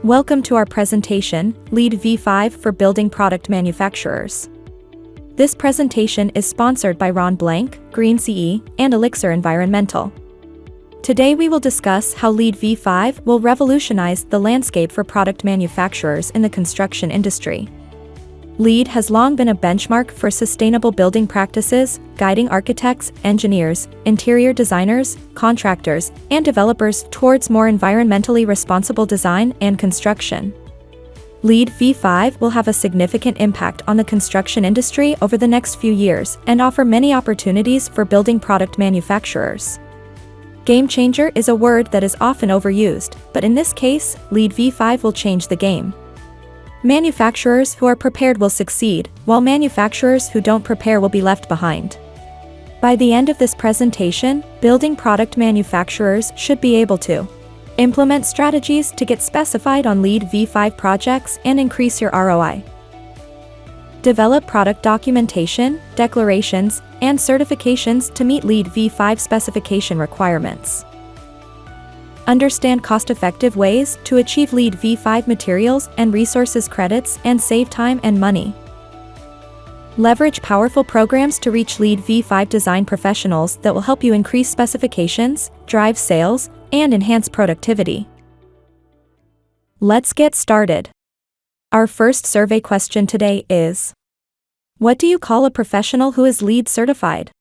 Welcome to our presentation, LEED V5 for Building Product Manufacturers. This presentation is sponsored by Ron Blank, Green CE, and Elixir Environmental. Today we will discuss how LEED V5 will revolutionize the landscape for product manufacturers in the construction industry. LEED has long been a benchmark for sustainable building practices, guiding architects, engineers, interior designers, contractors, and developers towards more environmentally responsible design and construction. LEED V5 will have a significant impact on the construction industry over the next few years and offer many opportunities for building product manufacturers. Gamechanger is a word that is often overused, but in this case, LEED V5 will change the game. Manufacturers who are prepared will succeed, while manufacturers who don't prepare will be left behind. By the end of this presentation, building product manufacturers should be able to implement strategies to get specified on LEED V5 projects and increase your ROI. Develop product documentation, declarations, and certifications to meet LEED V5 specification requirements. Understand cost-effective ways to achieve LEED V5 materials and resources credits and save time and money. Leverage powerful programs to reach LEED V5 design professionals that will help you increase specifications, drive sales, and enhance productivity. Let's get started. Our first survey question today is: what do you call a professional who is LEED certified?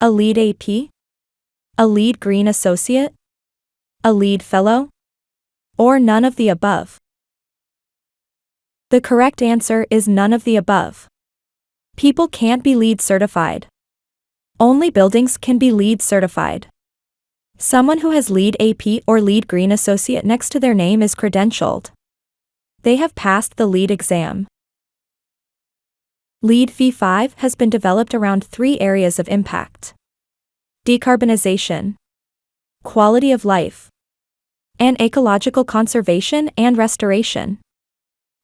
A LEED AP? A LEED Green Associate? A LEED Fellow? Or none of the above? The correct answer is none of the above. People can't be LEED certified. Only buildings can be LEED certified. Someone who has LEED AP or LEED Green Associate next to their name is credentialed. They have passed the LEED exam. LEED V5 has been developed around 3 areas of impact: decarbonization, quality of life, and ecological conservation and restoration.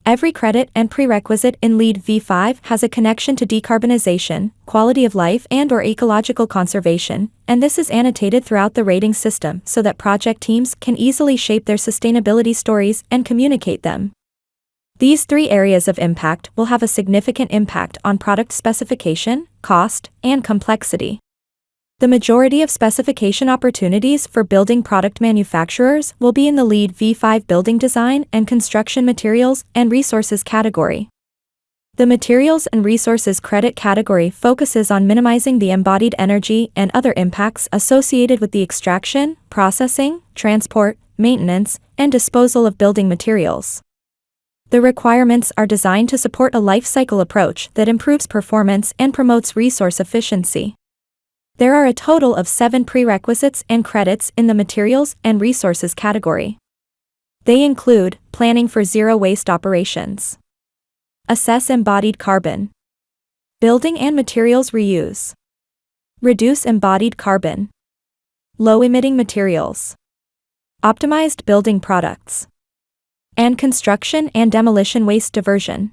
Every credit and prerequisite in LEED V5 has a connection to decarbonization, quality of life and/or ecological conservation, and this is annotated throughout the rating system so that project teams can easily shape their sustainability stories and communicate them. These 3 areas of impact will have a significant impact on product specification, cost, and complexity. The majority of specification opportunities for building product manufacturers will be in the LEED V5 building design and construction materials and resources category. The materials and resources credit category focuses on minimizing the embodied energy and other impacts associated with the extraction, processing, transport, maintenance, and disposal of building materials. The requirements are designed to support a life cycle approach that improves performance and promotes resource efficiency. There are a total of 7 prerequisites and credits in the materials and resources category. They include planning for zero waste operations, assess embodied carbon, building and materials reuse, reduce embodied carbon, low-emitting materials, optimized building products, and construction and demolition waste diversion.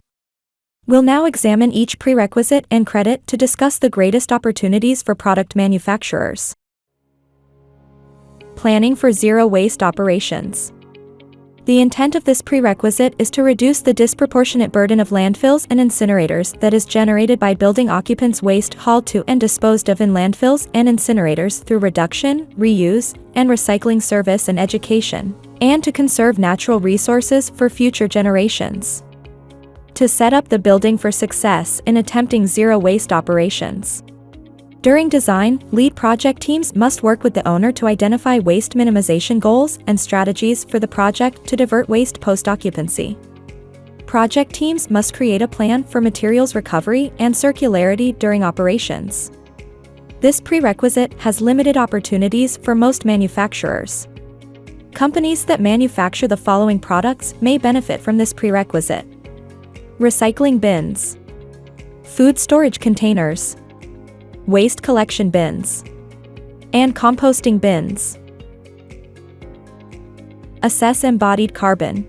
We'll now examine each prerequisite and credit to discuss the greatest opportunities for product manufacturers. Planning for zero waste operations. The intent of this prerequisite is to reduce the disproportionate burden of landfills and incinerators that is generated by building occupants' waste hauled to and disposed of in landfills and incinerators through reduction, reuse, and recycling service and education, and to conserve natural resources for future generations. To set up the building for success in attempting zero waste operations. During design, LEED project teams must work with the owner to identify waste minimization goals and strategies for the project to divert waste post-occupancy. Project teams must create a plan for materials recovery and circularity during operations. This prerequisite has limited opportunities for most manufacturers. Companies that manufacture the following products may benefit from this prerequisite: recycling bins, food storage containers, waste collection bins, and composting bins. Assess embodied carbon.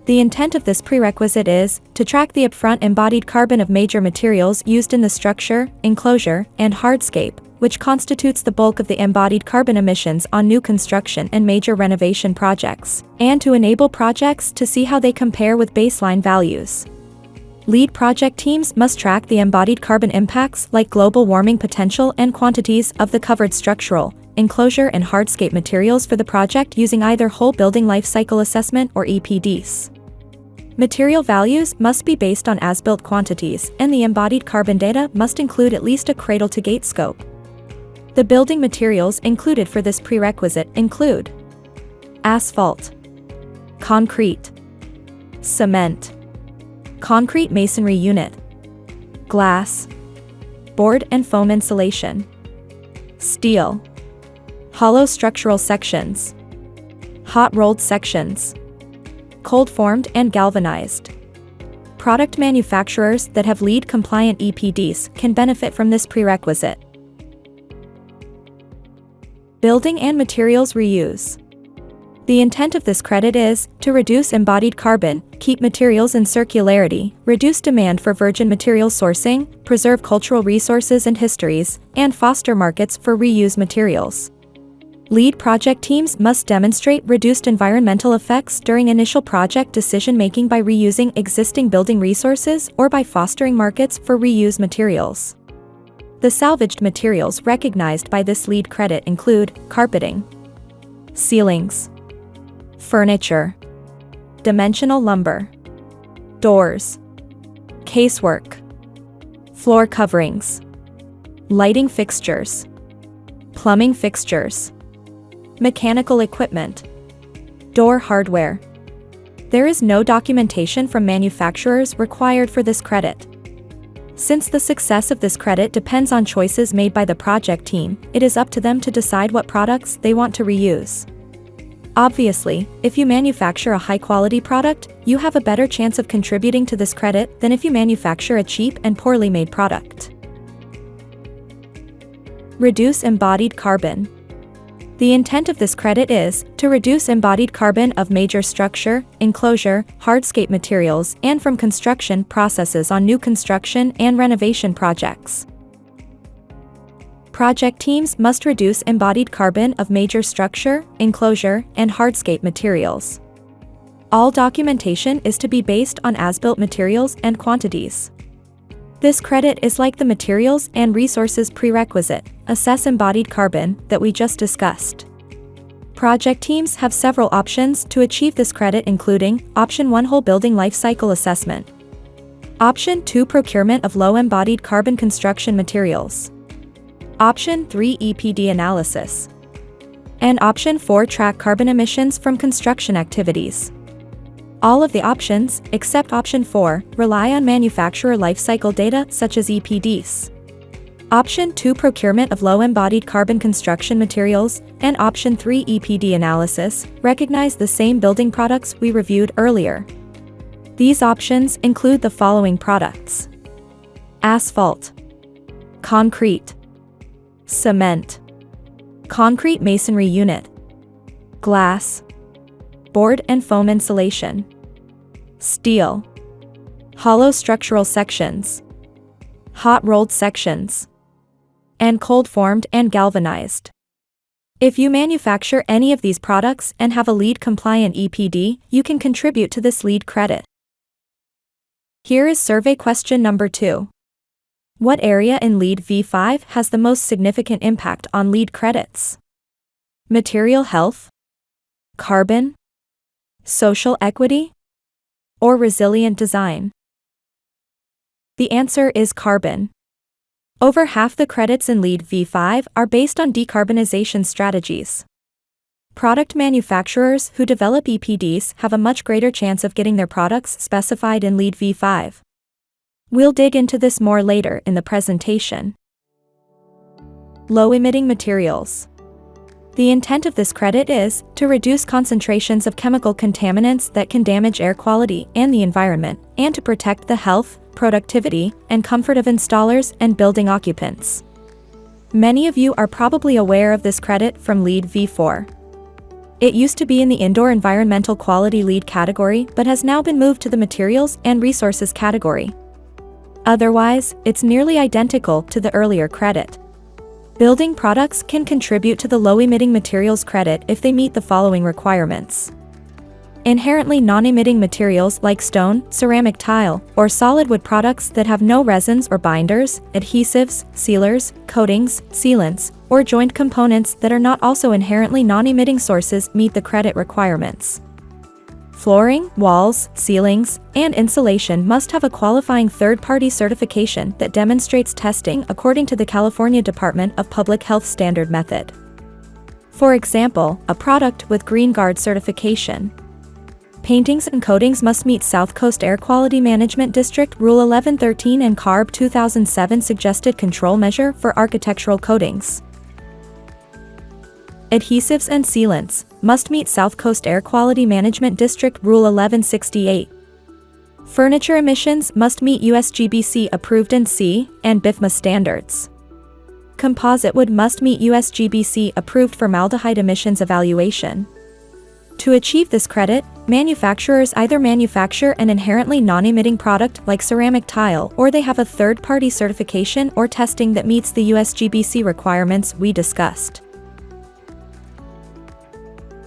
The intent of this prerequisite is to track the upfront embodied carbon of major materials used in the structure, enclosure, and hardscape, which constitutes the bulk of the embodied carbon emissions on new construction and major renovation projects, and to enable projects to see how they compare with baseline values. LEED project teams must track the embodied carbon impacts like global warming potential and quantities of the covered structural, enclosure and hardscape materials for the project using either whole building life cycle assessment or EPDs. Material values must be based on as-built quantities, and the embodied carbon data must include at least a cradle-to-gate scope. The building materials included for this prerequisite include asphalt, concrete, cement, concrete masonry unit, glass, board and foam insulation, steel, hollow structural sections, hot rolled sections, cold formed and galvanized. Product manufacturers that have LEED compliant EPDs can benefit from this prerequisite. Building and materials reuse. The intent of this credit is to reduce embodied carbon, keep materials in circularity, reduce demand for virgin material sourcing, preserve cultural resources and histories, and foster markets for reused materials. LEED project teams must demonstrate reduced environmental effects during initial project decision-making by reusing existing building resources or by fostering markets for reused materials. The salvaged materials recognized by this LEED credit include carpeting, ceilings, furniture, dimensional lumber, doors, casework, floor coverings, lighting fixtures, plumbing fixtures, mechanical equipment, door hardware. There is no documentation from manufacturers required for this credit. Since the success of this credit depends on choices made by the project team, it is up to them to decide what products they want to reuse. Obviously, if you manufacture a high-quality product, you have a better chance of contributing to this credit than if you manufacture a cheap and poorly made product. Reduce embodied carbon. The intent of this credit is to reduce embodied carbon of major structure, enclosure, hardscape materials, and from construction processes on new construction and renovation projects. Project teams must reduce embodied carbon of major structure, enclosure, and hardscape materials. All documentation is to be based on as-built materials and quantities. This credit is like the materials and resources prerequisite, assess embodied carbon, that we just discussed. Project teams have several options to achieve this credit, including Option 1 Whole Building Life Cycle Assessment, Option 2 Procurement of Low Embodied Carbon Construction Materials, Option 3 EPD Analysis, and Option 4 Track Carbon Emissions from Construction Activities. All of the options, except Option 4, rely on manufacturer life cycle data such as EPDs. Option 2 Procurement of Low Embodied Carbon Construction Materials and Option 3 EPD Analysis recognize the same building products we reviewed earlier. These options include the following products: asphalt, concrete, cement, concrete masonry unit, glass, board and foam insulation, steel, hollow structural sections, hot rolled sections, and cold formed and galvanized. If you manufacture any of these products and have a LEED compliant EPD, you can contribute to this LEED credit. Here is survey question number 2. What area in LEED V5 has the most significant impact on LEED credits? Material health, carbon, social equity, or resilient design? The answer is carbon. Over half the credits in LEED V5 are based on decarbonization strategies. Product manufacturers who develop EPDs have a much greater chance of getting their products specified in LEED V5. We'll dig into this more later in the presentation. Low-emitting materials. The intent of this credit is to reduce concentrations of chemical contaminants that can damage air quality and the environment, and to protect the health, productivity, and comfort of installers and building occupants. Many of you are probably aware of this credit from LEED V4. It used to be in the Indoor Environmental Quality LEED category but has now been moved to the Materials and Resources category. Otherwise, it's nearly identical to the earlier credit. Building products can contribute to the low-emitting materials credit if they meet the following requirements. Inherently non-emitting materials like stone, ceramic tile, or solid wood products that have no resins or binders, adhesives, sealers, coatings, sealants, or joint components that are not also inherently non-emitting sources meet the credit requirements. Flooring, walls, ceilings, and insulation must have a qualifying third-party certification that demonstrates testing according to the California Department of Public Health Standard Method. For example, a product with Green Guard certification. Paintings and coatings must meet South Coast Air Quality Management District Rule 1113 and CARB 2007 suggested control measure for architectural coatings. Adhesives and sealants must meet South Coast Air Quality Management District Rule 1168. Furniture emissions must meet USGBC approved NC and BIFMA standards. Composite wood must meet USGBC approved formaldehyde emissions evaluation. To achieve this credit, manufacturers either manufacture an inherently non-emitting product like ceramic tile, or they have a third-party certification or testing that meets the USGBC requirements we discussed.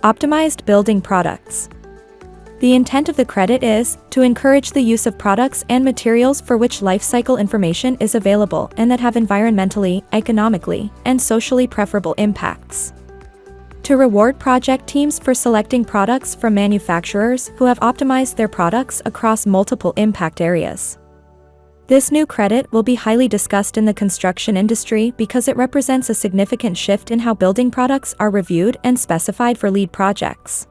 Optimized building products. The intent of the credit is to encourage the use of products and materials for which life cycle information is available and that have environmentally, economically, and socially preferable impacts. To reward project teams for selecting products from manufacturers who have optimized their products across multiple impact areas. This new credit will be highly discussed in the construction industry because it represents a significant shift in how building products are reviewed and specified for LEED projects.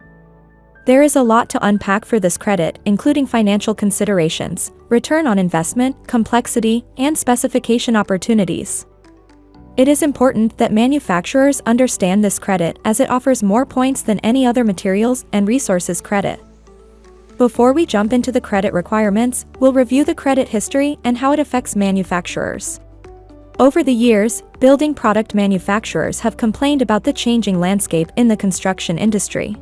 There is a lot to unpack for this credit, including financial considerations, return on investment, complexity, and specification opportunities. It is important that manufacturers understand this credit as it offers more points than any other materials and resources credit. Before we jump into the credit requirements, we'll review the credit history and how it affects manufacturers. Over the years, building product manufacturers have complained about the changing landscape in the construction industry.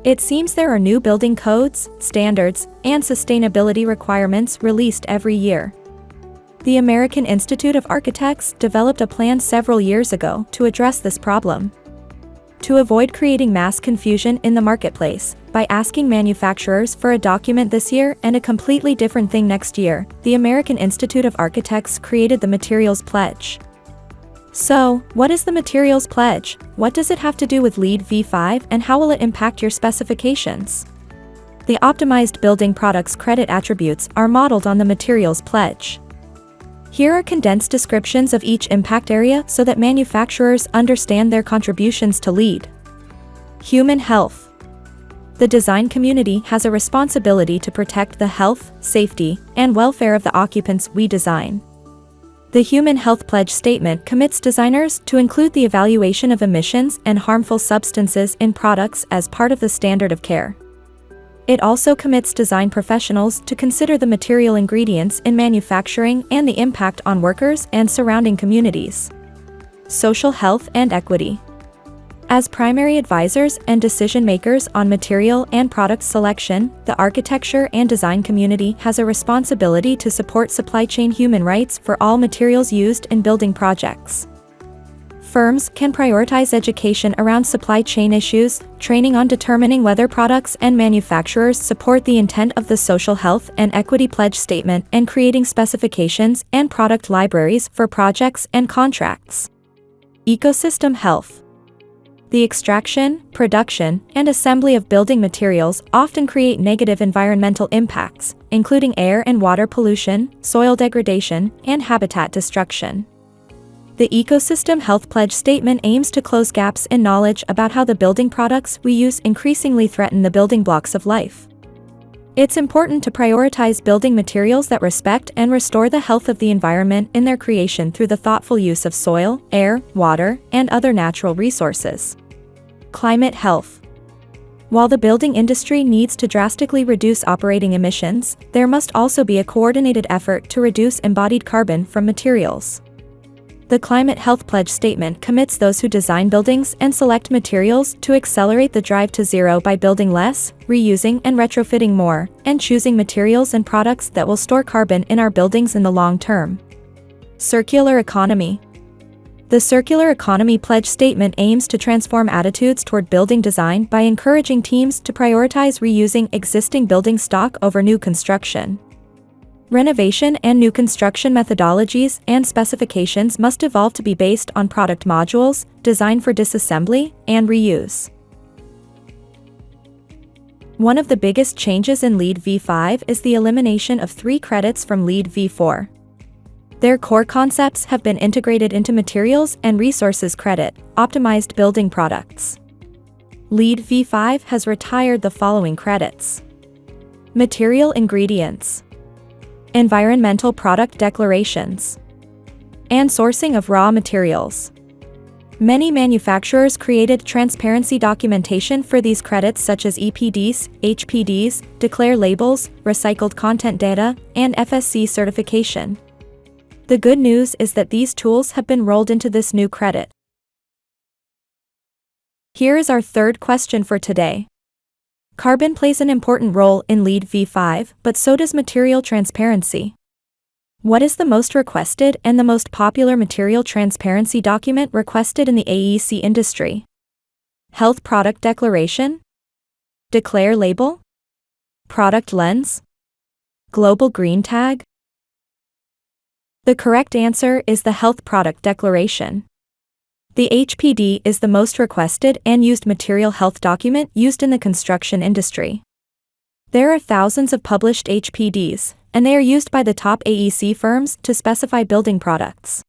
It seems there are new building codes, standards, and sustainability requirements released every year. The American Institute of Architects developed a plan several years ago to address this problem. To avoid creating mass confusion in the marketplace, by asking manufacturers for a document this year and a completely different thing next year, the American Institute of Architects created the Materials Pledge. So, what is the Materials Pledge? What does it have to do with LEED v5 and how will it impact your specifications? The optimized building products credit attributes are modeled on the Materials Pledge. Here are condensed descriptions of each impact area so that manufacturers understand their contributions to LEED. Human health. The design community has a responsibility to protect the health, safety, and welfare of the occupants we design. The Human Health Pledge statement commits designers to include the evaluation of emissions and harmful substances in products as part of the standard of care. It also commits design professionals to consider the material ingredients in manufacturing and the impact on workers and surrounding communities. Social health and equity. As primary advisors and decision-makers on material and product selection, the architecture and design community has a responsibility to support supply chain human rights for all materials used in building projects. Firms can prioritize education around supply chain issues, training on determining whether products and manufacturers support the intent of the Social Health and Equity Pledge statement, and creating specifications and product libraries for projects and contracts. Ecosystem health. The extraction, production, and assembly of building materials often create negative environmental impacts, including air and water pollution, soil degradation, and habitat destruction. The Ecosystem Health Pledge statement aims to close gaps in knowledge about how the building products we use increasingly threaten the building blocks of life. It's important to prioritize building materials that respect and restore the health of the environment in their creation through the thoughtful use of soil, air, water, and other natural resources. Climate health. While the building industry needs to drastically reduce operating emissions, there must also be a coordinated effort to reduce embodied carbon from materials. The Climate Health Pledge statement commits those who design buildings and select materials to accelerate the drive to zero by building less, reusing and retrofitting more, and choosing materials and products that will store carbon in our buildings in the long term. Circular economy. The Circular Economy Pledge Statement aims to transform attitudes toward building design by encouraging teams to prioritize reusing existing building stock over new construction. Renovation and new construction methodologies and specifications must evolve to be based on product modules, designed for disassembly and reuse. One of the biggest changes in LEED v5 is the elimination of 3 credits from LEED v4. Their core concepts have been integrated into Materials and Resources Credit, Optimized Building Products. LEED v5 has retired the following credits: Material Ingredients, Environmental Product Declarations, and Sourcing of Raw Materials. Many manufacturers created transparency documentation for these credits such as EPDs, HPDs, Declare Labels, Recycled Content Data, and FSC certification. The good news is that these tools have been rolled into this new credit. Here is our third question for today. Carbon plays an important role in LEED v5, but so does material transparency. What is the most requested and the most popular material transparency document requested in the AEC industry? Health Product Declaration? Declare Label? Product Lens? Global Green Tag? The correct answer is the Health Product Declaration. The HPD is the most requested and used material health document used in the construction industry. There are thousands of published HPDs, and they are used by the top AEC firms to specify building products.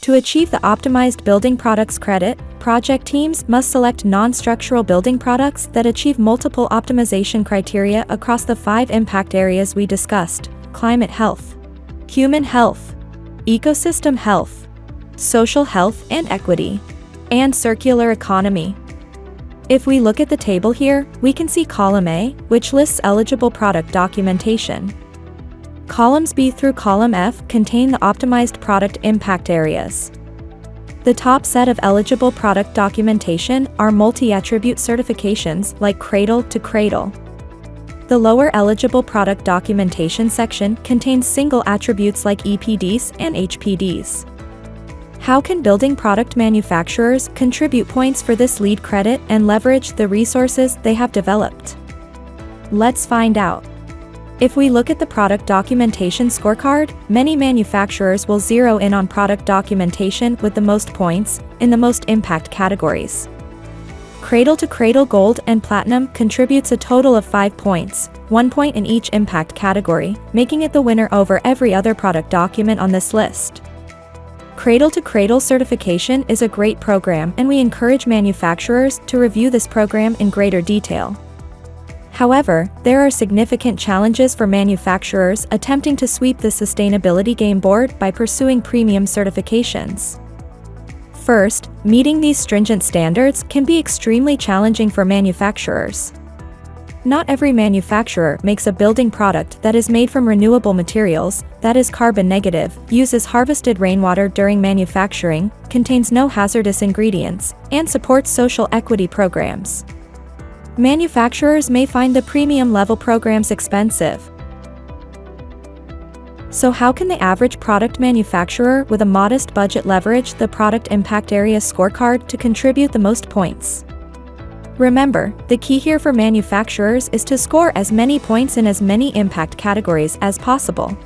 To achieve the Optimized Building Products credit, project teams must select non-structural building products that achieve multiple optimization criteria across the 5 impact areas we discussed: climate health, human health, ecosystem health, social health and equity, and circular economy. If we look at the table here, we can see column A, which lists eligible product documentation. Columns B through column F contain the optimized product impact areas. The top set of eligible product documentation are multi-attribute certifications like Cradle to Cradle. The lower eligible product documentation section contains single attributes like EPDs and HPDs. How can building product manufacturers contribute points for this LEED credit and leverage the resources they have developed? Let's find out. If we look at the product documentation scorecard, many manufacturers will zero in on product documentation with the most points in the most impact categories. Cradle to Cradle Gold and Platinum contributes a total of 5 points, 1 point in each impact category, making it the winner over every other product document on this list. Cradle to Cradle certification is a great program, and we encourage manufacturers to review this program in greater detail. However, there are significant challenges for manufacturers attempting to sweep the sustainability game board by pursuing premium certifications. First, meeting these stringent standards can be extremely challenging for manufacturers. Not every manufacturer makes a building product that is made from renewable materials, that is carbon negative, uses harvested rainwater during manufacturing, contains no hazardous ingredients, and supports social equity programs. Manufacturers may find the premium level programs expensive. So how can the average product manufacturer with a modest budget leverage the product impact area scorecard to contribute the most points? Remember, the key here for manufacturers is to score as many points in as many impact categories as possible.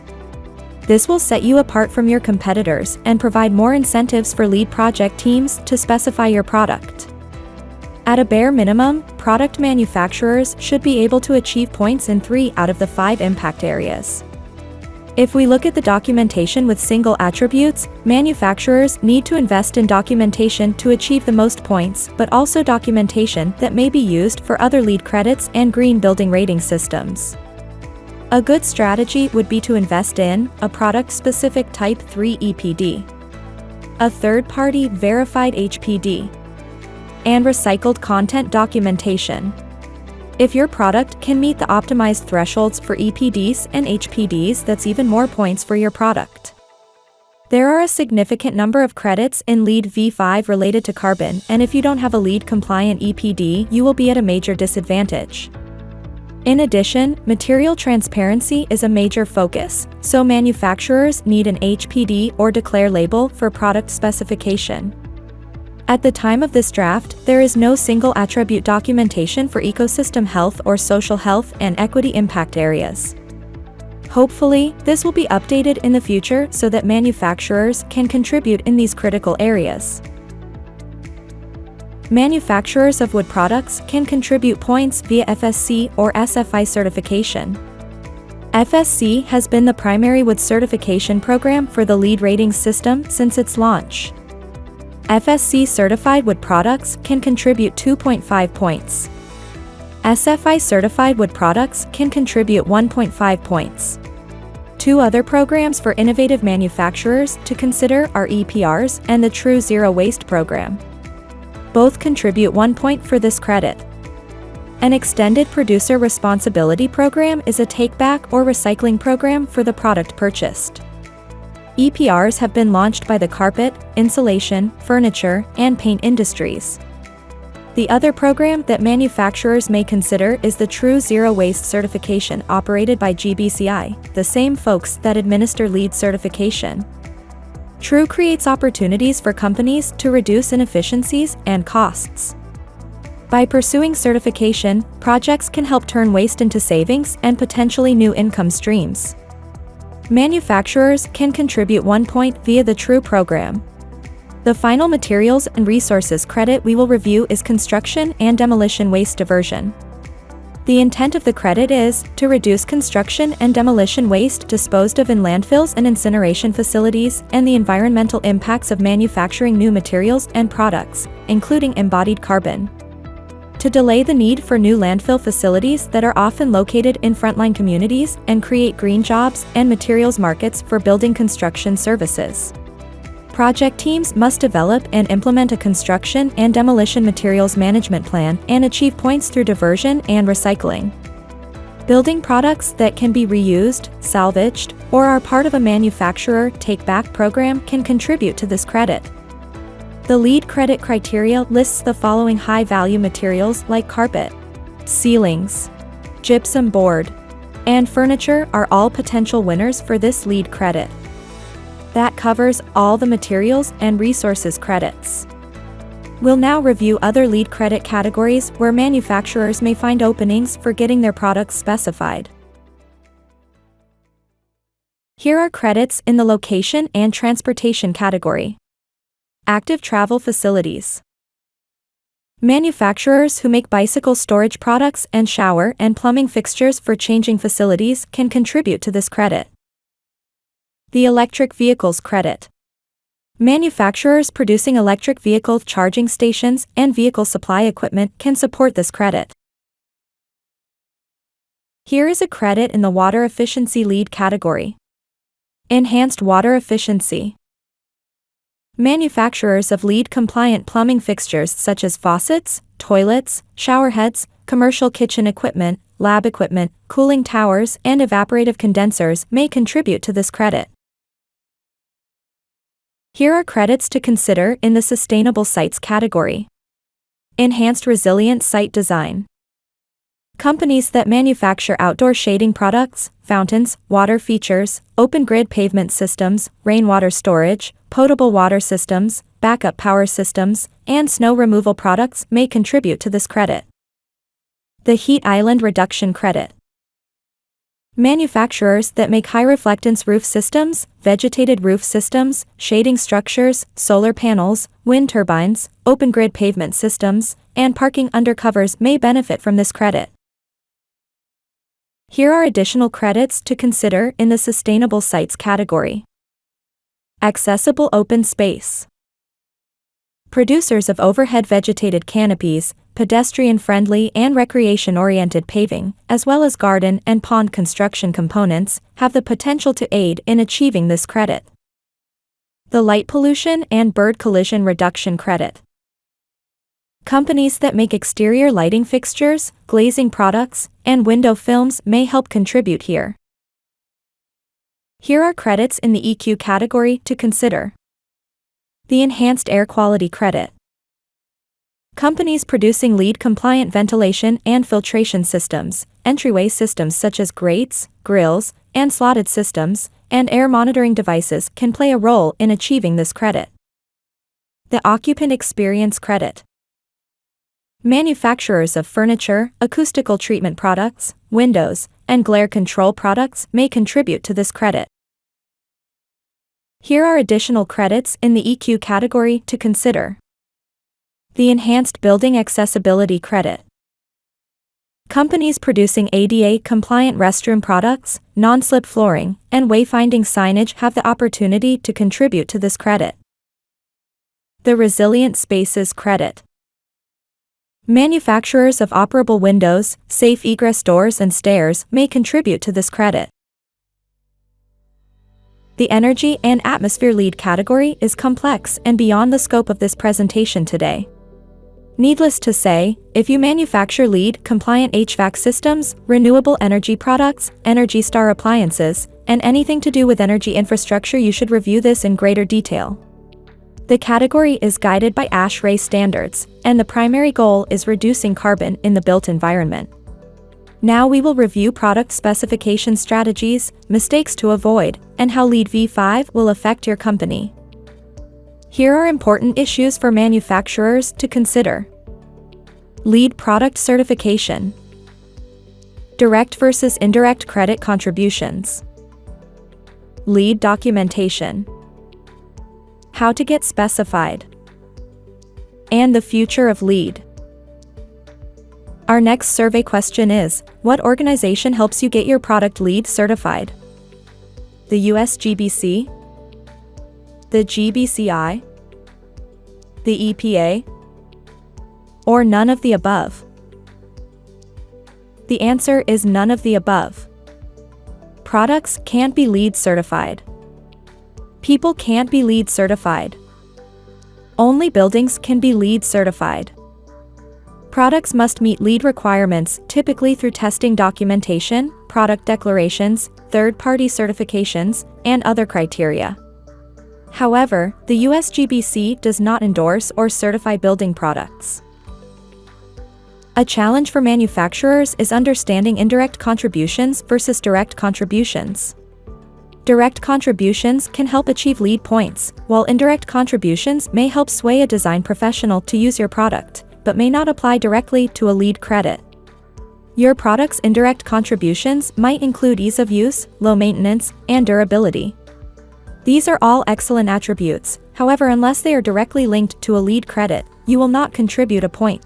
This will set you apart from your competitors and provide more incentives for LEED project teams to specify your product. At a bare minimum, product manufacturers should be able to achieve points in 3 out of the 5 impact areas. If we look at the documentation with single attributes, manufacturers need to invest in documentation to achieve the most points, but also documentation that may be used for other LEED credits and green building rating systems. A good strategy would be to invest in a product-specific Type 3 EPD, a third-party verified HPD, and recycled content documentation. If your product can meet the optimized thresholds for EPDs and HPDs, that's even more points for your product. There are a significant number of credits in LEED v5 related to carbon, and if you don't have a LEED-compliant EPD, you will be at a major disadvantage. In addition, material transparency is a major focus, so manufacturers need an HPD or declare label for product specification. At the time of this draft, there is no single attribute documentation for ecosystem health or social health and equity impact areas. Hopefully, this will be updated in the future so that manufacturers can contribute in these critical areas. Manufacturers of wood products can contribute points via FSC or SFI certification. FSC has been the primary wood certification program for the LEED ratings system since its launch. FSC certified wood products can contribute 2.5 points. SFI certified wood products can contribute 1.5 points. Two other programs for innovative manufacturers to consider are EPRs and the True Zero Waste program. Both contribute 1 point for this credit. An extended producer responsibility program is a take-back or recycling program for the product purchased. EPRs have been launched by the carpet, insulation, furniture, and paint industries. The other program that manufacturers may consider is the True Zero Waste certification operated by GBCI, the same folks that administer LEED certification. True creates opportunities for companies to reduce inefficiencies and costs. By pursuing certification, projects can help turn waste into savings and potentially new income streams. Manufacturers can contribute 1 point via the True program. The final materials and resources credit we will review is construction and demolition waste diversion. The intent of the credit is to reduce construction and demolition waste disposed of in landfills and incineration facilities and the environmental impacts of manufacturing new materials and products, including embodied carbon. To delay the need for new landfill facilities that are often located in frontline communities and create green jobs and materials markets for building construction services. Project teams must develop and implement a construction and demolition materials management plan and achieve points through diversion and recycling. Building products that can be reused, salvaged, or are part of a manufacturer take-back program can contribute to this credit. The LEED credit criteria lists the following high-value materials like carpet, ceilings, gypsum board, and furniture are all potential winners for this LEED credit. That covers all the materials and resources credits. We'll now review other LEED credit categories where manufacturers may find openings for getting their products specified. Here are credits in the location and transportation category. Active travel facilities. Manufacturers who make bicycle storage products and shower and plumbing fixtures for changing facilities can contribute to this credit. The electric vehicles credit. Manufacturers producing electric vehicle charging stations and vehicle supply equipment can support this credit. Here is a credit in the water efficiency LEED category. Enhanced water efficiency. Manufacturers of LEED-compliant plumbing fixtures such as faucets, toilets, shower heads, commercial kitchen equipment, lab equipment, cooling towers, and evaporative condensers may contribute to this credit. Here are credits to consider in the sustainable sites category. Enhanced resilient site design. Companies that manufacture outdoor shading products, fountains, water features, open grid pavement systems, rainwater storage, potable water systems, backup power systems, and snow removal products may contribute to this credit. The heat island reduction credit. Manufacturers that make high-reflectance roof systems, vegetated roof systems, shading structures, solar panels, wind turbines, open grid pavement systems, and parking undercovers may benefit from this credit. Here are additional credits to consider in the sustainable sites category. Accessible open space. Producers of overhead vegetated canopies, pedestrian-friendly and recreation-oriented paving, as well as garden and pond construction components, have the potential to aid in achieving this credit. The light pollution and bird collision reduction credit. Companies that make exterior lighting fixtures, glazing products, and window films may help contribute here. Here are credits in the EQ category to consider. The enhanced air quality credit. Companies producing LEED-compliant ventilation and filtration systems, entryway systems such as grates, grills, and slotted systems, and air monitoring devices can play a role in achieving this credit. The Occupant Experience Credit. Manufacturers of furniture, acoustical treatment products, windows, and glare control products may contribute to this credit. Here are additional credits in the EQ category to consider. The Enhanced Building Accessibility Credit. Companies producing ADA-compliant restroom products, non-slip flooring, and wayfinding signage have the opportunity to contribute to this credit. The Resilient Spaces Credit. Manufacturers of operable windows, safe egress doors and stairs may contribute to this credit. The Energy and Atmosphere LEED category is complex and beyond the scope of this presentation today. Needless to say, if you manufacture LEED-compliant HVAC systems, renewable energy products, Energy Star appliances, and anything to do with energy infrastructure, you should review this in greater detail. The category is guided by ASHRAE standards, and the primary goal is reducing carbon in the built environment. Now we will review product specification strategies, mistakes to avoid, and how LEED v5 will affect your company. Here are important issues for manufacturers to consider. LEED product certification. Direct versus indirect credit contributions. LEED documentation. How to get specified. And the future of LEED. Our next survey question is, what organization helps you get your product LEED certified? The USGBC? The GBCI? The EPA? Or none of the above? The answer is none of the above. Products can't be LEED certified. People can't be LEED certified. Only buildings can be LEED certified. Products must meet LEED requirements, typically through testing documentation, product declarations, third-party certifications, and other criteria. However, the USGBC does not endorse or certify building products. A challenge for manufacturers is understanding indirect contributions versus direct contributions. Direct contributions can help achieve LEED points, while indirect contributions may help sway a design professional to use your product, but may not apply directly to a LEED credit. Your product's indirect contributions might include ease of use, low maintenance, and durability. These are all excellent attributes, however, unless they are directly linked to a LEED credit, you will not contribute a point.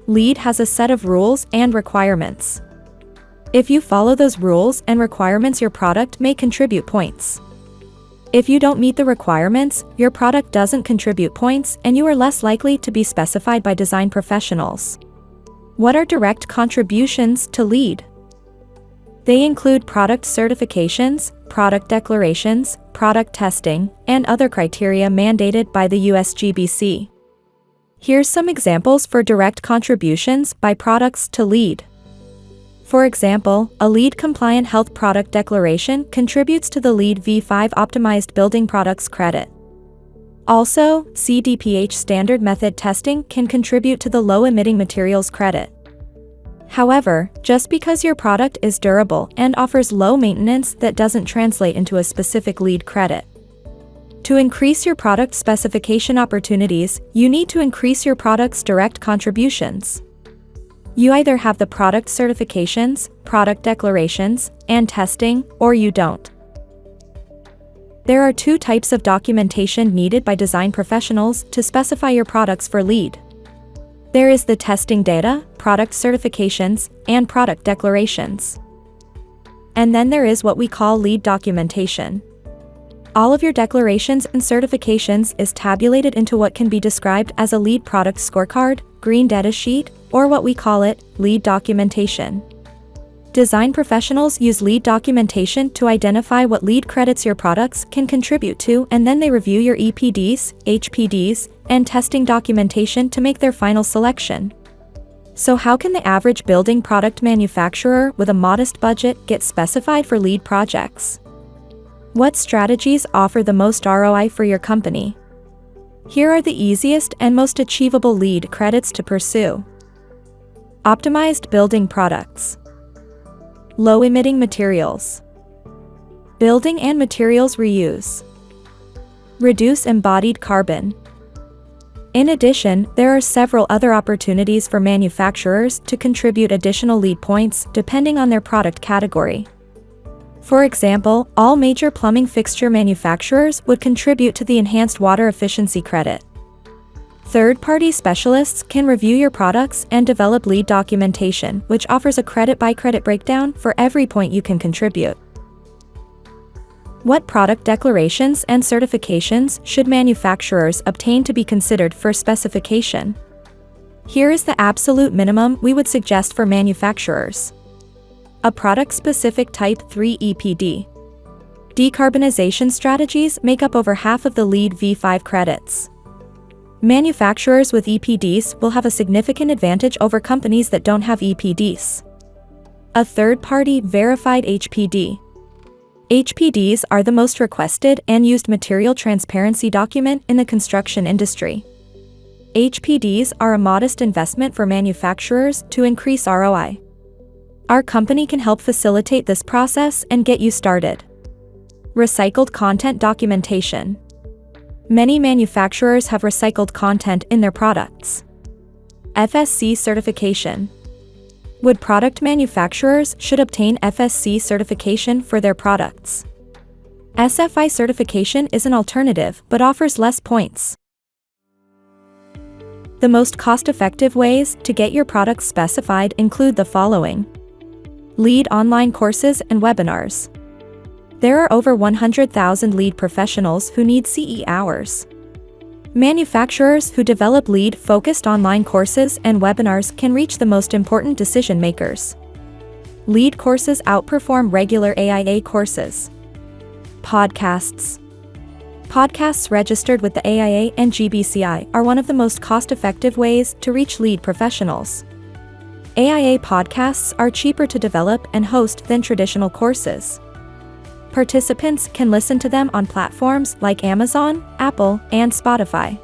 LEED has a set of rules and requirements. If you follow those rules and requirements, your product may contribute points. If you don't meet the requirements, your product doesn't contribute points and you are less likely to be specified by design professionals. What are direct contributions to LEED? They include product certifications, product declarations, product testing, and other criteria mandated by the USGBC. Here's some examples for direct contributions by products to LEED. For example, a LEED-compliant health product declaration contributes to the LEED v5 Optimized Building Products credit. Also, CDPH standard method testing can contribute to the low-emitting materials credit. However, just because your product is durable and offers low maintenance, that doesn't translate into a specific LEED credit. To increase your product specification opportunities, you need to increase your product's direct contributions. You either have the product certifications, product declarations, and testing, or you don't. There are two types of documentation needed by design professionals to specify your products for LEED. There is the testing data, product certifications, and product declarations. And then there is what we call LEED documentation. All of your declarations and certifications is tabulated into what can be described as a LEED product scorecard, green data sheet, or what we call it, LEED documentation. Design professionals use LEED documentation to identify what LEED credits your products can contribute to, and then they review your EPDs, HPDs, and testing documentation to make their final selection. So how can the average building product manufacturer with a modest budget get specified for LEED projects? What strategies offer the most ROI for your company? Here are the easiest and most achievable LEED credits to pursue. Optimized building products. Low-emitting materials. Building and materials reuse. Reduce embodied carbon. In addition, there are several other opportunities for manufacturers to contribute additional LEED points depending on their product category. For example, all major plumbing fixture manufacturers would contribute to the Enhanced Water Efficiency Credit. Third-party specialists can review your products and develop LEED documentation, which offers a credit-by-credit breakdown for every point you can contribute. What product declarations and certifications should manufacturers obtain to be considered for specification? Here is the absolute minimum we would suggest for manufacturers. A product-specific Type 3 EPD. Decarbonization strategies make up over half of the LEED V5 credits. Manufacturers with EPDs will have a significant advantage over companies that don't have EPDs. A third-party verified HPD. HPDs are the most requested and used material transparency document in the construction industry. HPDs are a modest investment for manufacturers to increase ROI. Our company can help facilitate this process and get you started. Recycled content documentation. Many manufacturers have recycled content in their products. FSC certification. Wood product manufacturers should obtain FSC certification for their products. SFI certification is an alternative but offers less points. The most cost-effective ways to get your products specified include the following. LEED online courses and webinars. There are over 100,000 LEED professionals who need CE hours. Manufacturers who develop LEED-focused online courses and webinars can reach the most important decision-makers. LEED courses outperform regular AIA courses. Podcasts. Podcasts registered with the AIA and GBCI are one of the most cost-effective ways to reach LEED professionals. AIA podcasts are cheaper to develop and host than traditional courses. Participants can listen to them on platforms like Amazon, Apple, and Spotify.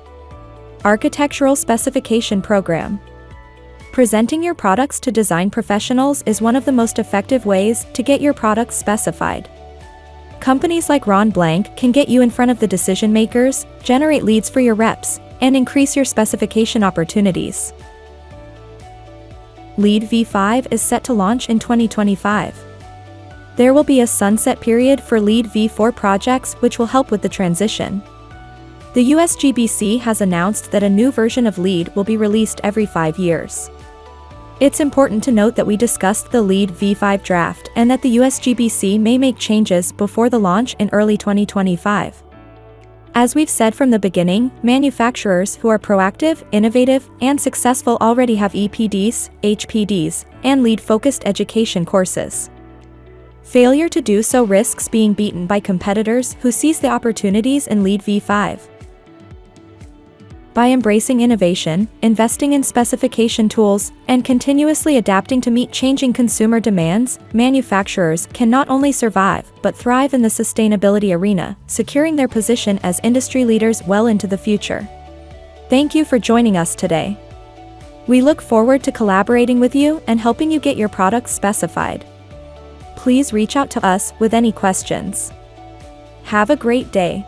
Architectural Specification Program. Presenting your products to design professionals is one of the most effective ways to get your products specified. Companies like Ron Blanc can get you in front of the decision makers, generate leads for your reps, and increase your specification opportunities. LEED V5 is set to launch in 2025. There will be a sunset period for LEED V4 projects which will help with the transition. The USGBC has announced that a new version of LEED will be released every 5 years. It's important to note that we discussed the LEED V5 draft and that the USGBC may make changes before the launch in early 2025. As we've said from the beginning, manufacturers who are proactive, innovative, and successful already have EPDs, HPDs, and LEED-focused education courses. Failure to do so risks being beaten by competitors who seize the opportunities in LEED V5. By embracing innovation, investing in specification tools, and continuously adapting to meet changing consumer demands, manufacturers can not only survive but thrive in the sustainability arena, securing their position as industry leaders well into the future. Thank you for joining us today. We look forward to collaborating with you and helping you get your products specified. Please reach out to us with any questions. Have a great day.